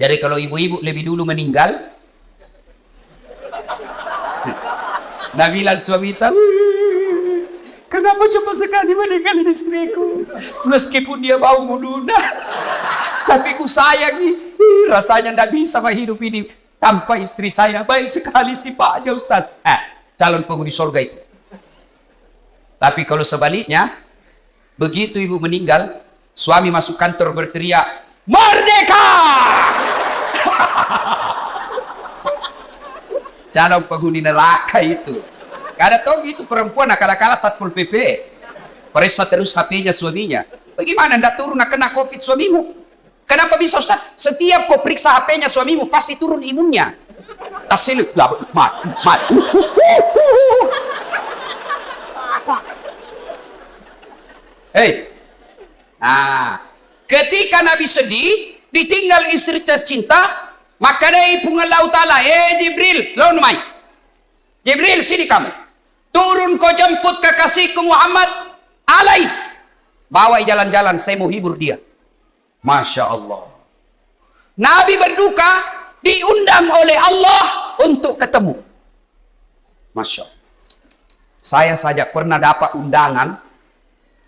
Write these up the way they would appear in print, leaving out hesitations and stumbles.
Jadi kalau ibu-ibu lebih dulu meninggal, nah bilang suami tahu, kenapa cepat sekali meninggal istriku? Meskipun dia bau melunak, tapi ku sayangi. Rasanya tidak bisa hidup ini tanpa istri saya. Baik sekali sifatnya Ustaz. Calon penghuni surga itu. Tapi kalau sebaliknya, begitu ibu meninggal, suami masuk kantor berteriak, "Merdeka!" Calon penghuni neraka itu. Kada tahu itu perempuan akal-akal Satpol PP. Periksa terus HP-nya suaminya. Bagaimana ndak turun kena COVID suamimu? Kenapa bisa Ustaz? Setiap kau periksa HP-nya suamimu pasti turun imunnya. Tasil mat. Hei. Nah, ketika Nabi sedih, ditinggal istri tercinta, maka dari Allah Ta'ala, Jibril, lawan mai. Jibril, sini kamu. Turun kau jemput kekasihku Muhammad alaih. Bawa jalan-jalan, saya mau hibur dia. Masya Allah. Nabi berduka, diundang oleh Allah untuk ketemu. Masya Allah. Saya saja pernah dapat undangan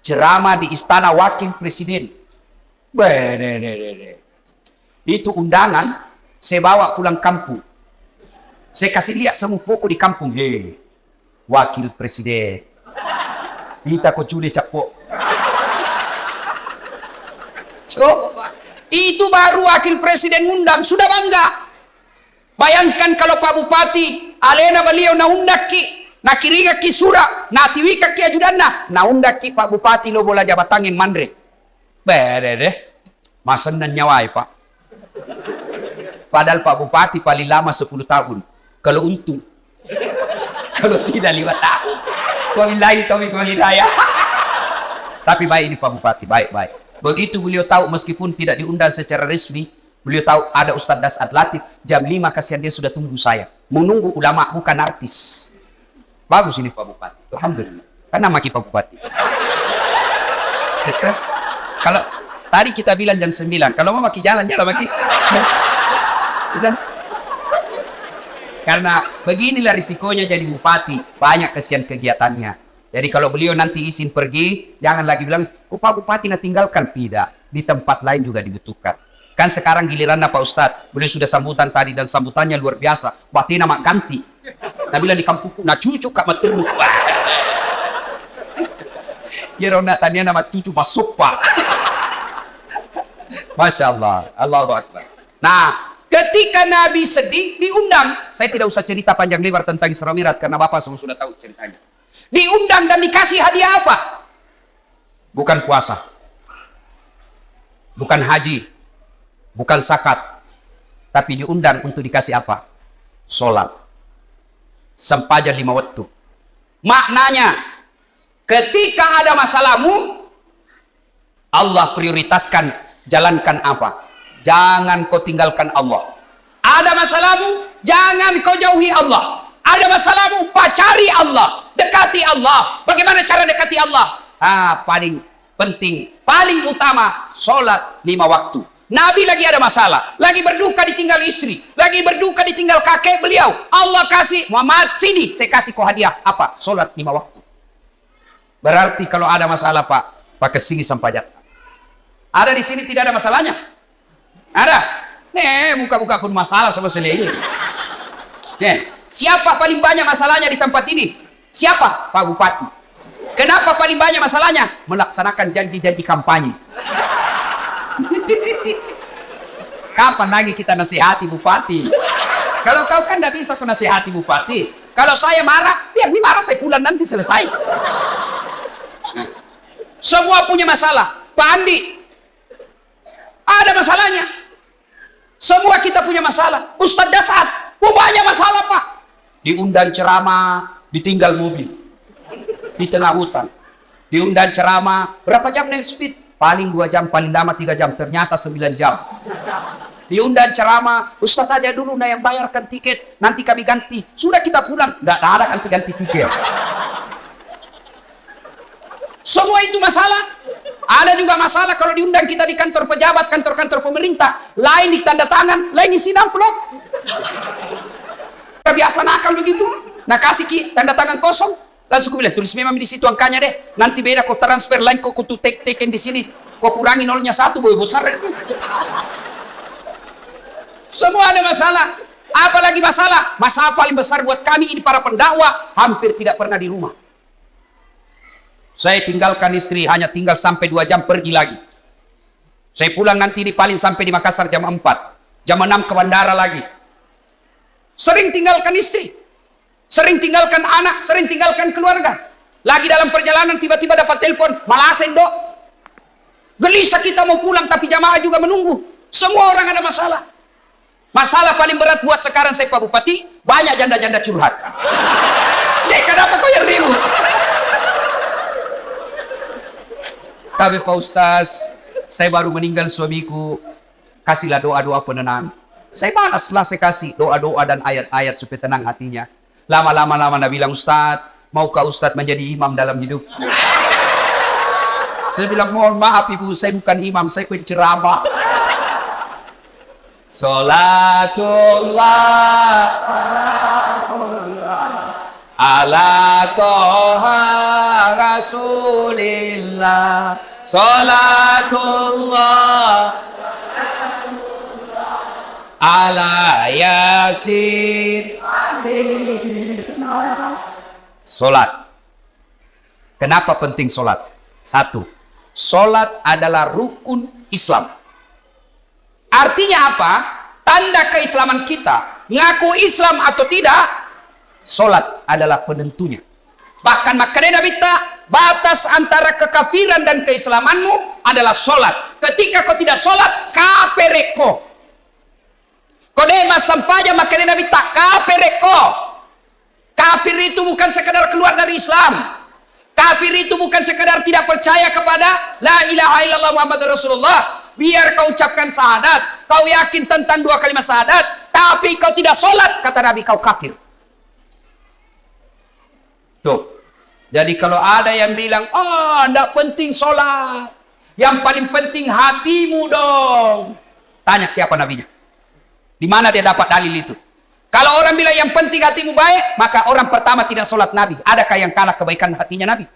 ceramah di istana wakil presiden. Itu undangan, saya bawa pulang kampung. Saya kasih lihat semua pokok di kampung. Hei, wakil presiden. Kita kau curi capok. Coba. Itu baru wakil presiden undang. Sudah bangga. Bayangkan kalau Pak Bupati, alena beliau na undaki, na kiriga ki sura, na tiwika ki ajudanna, na undaki Pak Bupati lo bola jabatangin mandre. Deh. Masan dan nyawai Pak. Padahal Pak Bupati paling lama 10 tahun. Kalau untung. Kalau tidak 5 tahun. Wabillahi taufiq wal hidayah. Tapi baik ini Pak Bupati, baik. Begitu beliau tahu meskipun tidak diundang secara resmi, beliau tahu ada Ustadz Dasad Latif, jam 5 kasihan dia sudah tunggu saya. Menunggu ulama bukan artis. Bagus ini Pak Bupati. Alhamdulillah. Kan nama Pak Bupati. Kalau tadi kita bilang jam 9, kalau mau maki jalan maki. Karena beginilah risikonya jadi bupati, banyak kesian kegiatannya. Jadi kalau beliau nanti izin pergi, jangan lagi bilang, "Oh Pak Bupati nak tinggalkan." Tidak, di tempat lain juga dibutuhkan. Kan sekarang giliran Pak Ustadz, beliau sudah sambutan tadi dan sambutannya luar biasa. Batina mak ganti. Nah bilang di kampungku, nah cucu kak materuk. Ya nak tanya nama cucu masuk Pak. Masya Allah, Allahu Akbar. Nah, ketika Nabi sedih, diundang. Saya tidak usah cerita panjang lebar tentang Isra Mi'raj karena Bapak semua sudah tahu ceritanya. Diundang dan dikasih hadiah apa? Bukan puasa, bukan haji, bukan zakat, tapi diundang untuk dikasih apa? Sholat. Sempaja 5 waktu. Maknanya, ketika ada masalahmu, Allah prioritaskan, jalankan apa? Jangan kau tinggalkan Allah. Ada masalahmu, jangan kau jauhi Allah. Ada masalahmu, pacari Allah, dekati Allah. Bagaimana cara dekati Allah? Paling penting, paling utama, sholat 5 waktu. Nabi lagi ada masalah, lagi berduka ditinggal istri, lagi berduka ditinggal kakek beliau. Allah kasih, Muhammad sini, saya kasih kau hadiah. Apa? Sholat 5 waktu. Berarti kalau ada masalah Pak, pakai sini sampai jatuh. Ada di sini tidak ada masalahnya? Ada? Muka-muka pun masalah sama ini. Siapa paling banyak masalahnya di tempat ini? Siapa? Pak Bupati. Kenapa paling banyak masalahnya? Melaksanakan janji-janji kampanye. Kapan lagi kita nasihati Bupati? Kalau kau kan tidak bisa kau nasihati Bupati. Kalau saya marah, biar ini marah saya pulang nanti selesai. Semua punya masalah. Pak Andi, ada masalahnya. Semua kita punya masalah. Ustadz Dasad, banyak masalah Pak. Diundang ceramah, ditinggal mobil di tengah hutan. Diundang ceramah, berapa jam naik speed? Paling 2 jam, paling lama 3 jam. Ternyata 9 jam. Diundang ceramah, Ustadz aja dulu nah yang bayarkan tiket, nanti kami ganti. Sudah kita pulang, nggak ada ganti-ganti tiket. Semua itu masalah. Ada juga masalah kalau diundang kita di kantor pejabat, kantor-kantor pemerintah, lain di tanda tangan, lain isi amplop. Biasa nakal begitu. Nah kasih tanda tangan kosong, langsung aku bilang tulis memang di situ angkanya deh. Nanti beda kau transfer lain, kau tuh teken di sini, kau kurangi nolnya 1, boy besar. Semua ada masalah. Apalagi masalah? Masalah paling besar buat kami ini para pendakwah, hampir tidak pernah di rumah. Saya tinggalkan istri, hanya tinggal sampai 2 jam pergi lagi. Saya pulang nanti di paling sampai di Makassar jam 4. Jam 6 ke bandara lagi. Sering tinggalkan istri. Sering tinggalkan anak, sering tinggalkan keluarga. Lagi dalam perjalanan tiba-tiba dapat telepon, Malasen dok. Gelisah kita mau pulang tapi jamaah juga menunggu. Semua orang ada masalah. Masalah paling berat buat sekarang saya Pak Bupati, banyak janda-janda curhat. Kenapa kau yang ribut? Tapi Pak Ustaz, saya baru meninggal suamiku, kasihlah doa-doa penenang. Saya balaslah, saya kasih doa-doa dan ayat-ayat supaya tenang hatinya. Lama-lama Anda bilang, Ustaz, maukah Ustaz menjadi imam dalam hidup? Saya bilang, mohon maaf ibu, saya bukan imam, saya penceramah. Salatullah ala toha rasulillah, salatullah ala yasin. Solat. Kenapa penting solat? 1. Solat adalah rukun Islam. Artinya apa? Tanda keislaman kita. Ngaku Islam atau tidak, solat adalah penentunya. Bahkan makanya Nabi batas antara kekafiran dan keislamanmu adalah solat. Ketika kau tidak solat, kapereko. Kodema sampaja makanya Nabi kapereko. Kafir itu bukan sekadar keluar dari Islam. Kafir itu bukan sekadar tidak percaya kepada la ilaha illallah Muhammadur Rasulullah. Biar kau ucapkan syahadat, kau yakin tentang 2 kalimat syahadat, tapi kau tidak solat, kata Nabi, kau kafir. Tuh. Jadi kalau ada yang bilang, oh, tidak penting sholat, yang paling penting hatimu dong. Tanya siapa nabinya. Di mana dia dapat dalil itu? Kalau orang bilang yang penting hatimu baik, maka orang pertama tidak sholat Nabi. Adakah yang kalah kebaikan hatinya Nabi?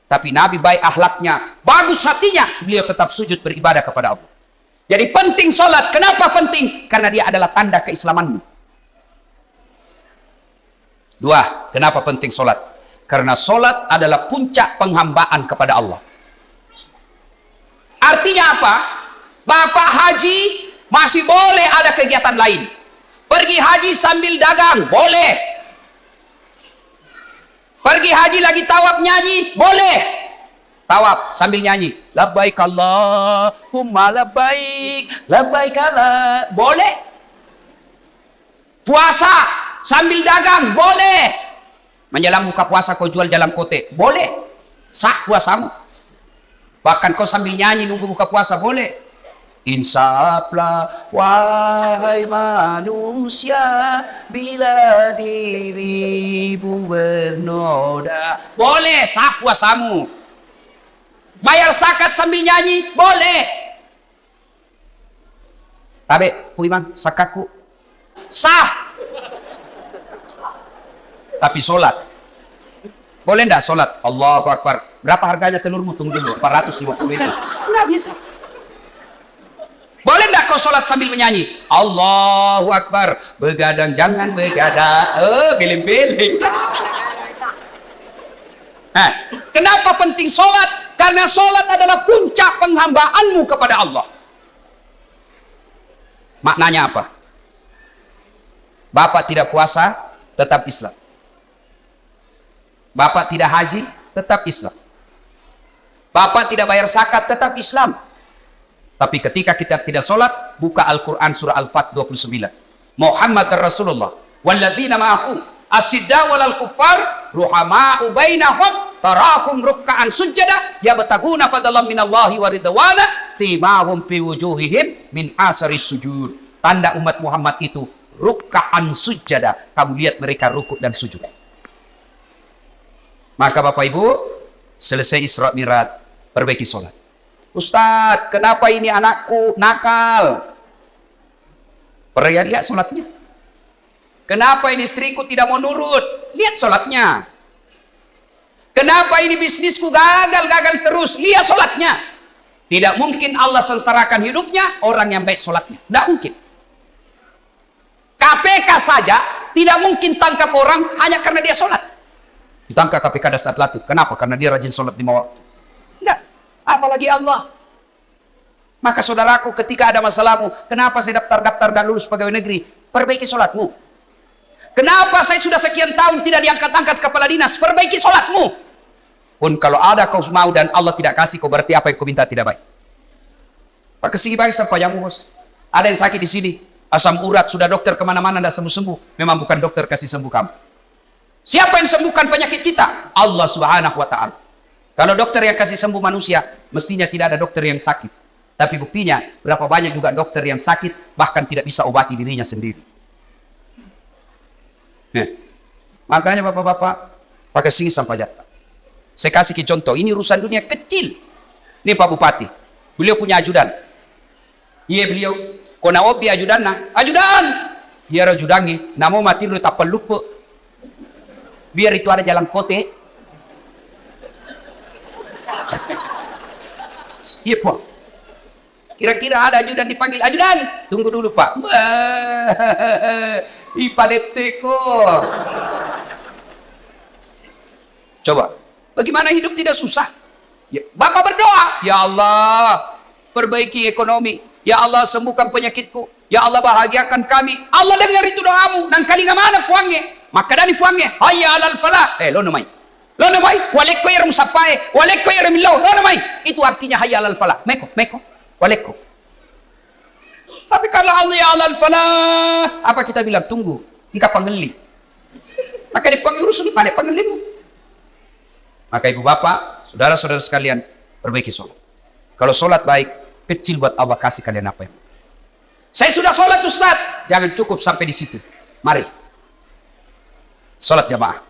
Tapi Nabi baik akhlaknya, bagus hatinya, beliau tetap sujud beribadah kepada Allah. Jadi penting sholat. Kenapa penting? Karena dia adalah tanda keislamanmu. 2. Kenapa penting sholat? Karena sholat adalah puncak penghambaan kepada Allah. Artinya apa? Bapak haji masih boleh ada kegiatan lain. Pergi haji sambil dagang, boleh. Pergi haji lagi tawaf nyanyi, boleh. Tawaf sambil nyanyi. Labbaik Allahumma labbaik, labbaik Allah, boleh. Puasa sambil dagang, boleh. Menjelang buka puasa kau jual jalan kote, boleh. Sah puasamu. Bahkan kau sambil nyanyi nunggu buka puasa, boleh. Insaflah wahai manusia, bila dirimu bernoda, boleh. Sah puasamu. Bayar zakat sambil nyanyi, boleh. Tabe, Puiman, sakaku sah. Tapi sholat, boleh enggak sholat? Allahu Akbar. Berapa harganya telurmu? Tunggu dulu, 450 itu. Enggak bisa. Boleh enggak kau sholat sambil menyanyi? Allahu Akbar. Begadang jangan begadang. Beling-beling. Nah, kenapa penting sholat? Karena sholat adalah puncak penghambaanmu kepada Allah. Maknanya apa? Bapak tidak puasa, tetap Islam. Bapak tidak haji, tetap Islam. Bapak tidak bayar zakat, tetap Islam. Tapi ketika kita tidak sholat, buka Al-Quran surah Al-Fat 29. Muhammad Rasulullah walladzina ma'ahu asyiddaa'u 'alal kuffar ruhama'u bainahum tarahum ruk'an sujada yabtaguna fadlan minallahi wa ridwana simahum fi wujuhihim min asari sujud. Tanda umat Muhammad itu ruk'an sujada. Kamu lihat mereka rukuk dan sujud. Maka Bapak Ibu, selesai Isra Mi'raj, perbaiki sholat. Ustadz, kenapa ini anakku nakal? Lihat sholatnya. Kenapa ini istriku tidak mau nurut? Lihat sholatnya. Kenapa ini bisnisku gagal terus? Lihat sholatnya. Tidak mungkin Allah sengsarakan hidupnya orang yang baik sholatnya. Tidak mungkin. KPK saja tidak mungkin tangkap orang hanya karena dia sholat. Ditangkap KPK Dasar Latif. Kenapa? Karena dia rajin sholat 5 waktu. Tidak. Apalagi Allah. Maka saudaraku, ketika ada masalahmu, kenapa saya daftar dan lulus pegawai negeri? Perbaiki sholatmu. Kenapa saya sudah sekian tahun tidak diangkat-angkat kepala dinas? Perbaiki sholatmu. Pun kalau ada kau mau dan Allah tidak kasih, kau berarti apa yang kau minta tidak baik. Pak kesini baik sampai jamu, bos. Ada yang sakit di sini, asam urat, sudah dokter kemana-mana tidak sembuh-sembuh. Memang bukan dokter kasih sembuh kamu. Siapa yang sembuhkan penyakit kita? Allah Subhanahu wa Ta'ala. Kalau dokter yang kasih sembuh manusia, mestinya tidak ada dokter yang sakit. Tapi buktinya, berapa banyak juga dokter yang sakit, bahkan tidak bisa obati dirinya sendiri. Makanya bapak-bapak, pakai sini sampai jatah. Saya kasih contoh, ini urusan dunia kecil. Ini Pak Bupati, beliau punya ajudan. Iya beliau, kona obi ajudan nah, ajudan. Biar ajudannya, namo mati lu tak perlu. Biar itu ada jalan kote. Iya Pak. Kira-kira ada ajudan dipanggil, ajudan. Tunggu dulu Pak. Ipadeteko. Coba. Bagaimana hidup tidak susah? Ya, Bapak berdoa, ya Allah, perbaiki ekonomi. Ya Allah, sembuhkan penyakitku. Ya Allah, bahagiakan kami. Allah dengar itu doamu. Nang kali mana puangnya? Maka dari puangnya, hayya alal falah. Lo namai. Lo namai, waleko yarum sapai, waleko yarum lau. Lo namai. Itu artinya hayya alal falah. Meko, waleko. Tapi kalau Allah ya alal falah, apa kita bilang? Tunggu, engkau pangeli. Maka dipanggil urusan mana pangelimu? Maka ibu bapak, saudara-saudara sekalian, perbaiki sholat. Kalau sholat baik, kecil buat Allah kasih kalian apa yang. Saya sudah sholat Ustaz, jangan cukup sampai di situ. Mari, sholat jamaah.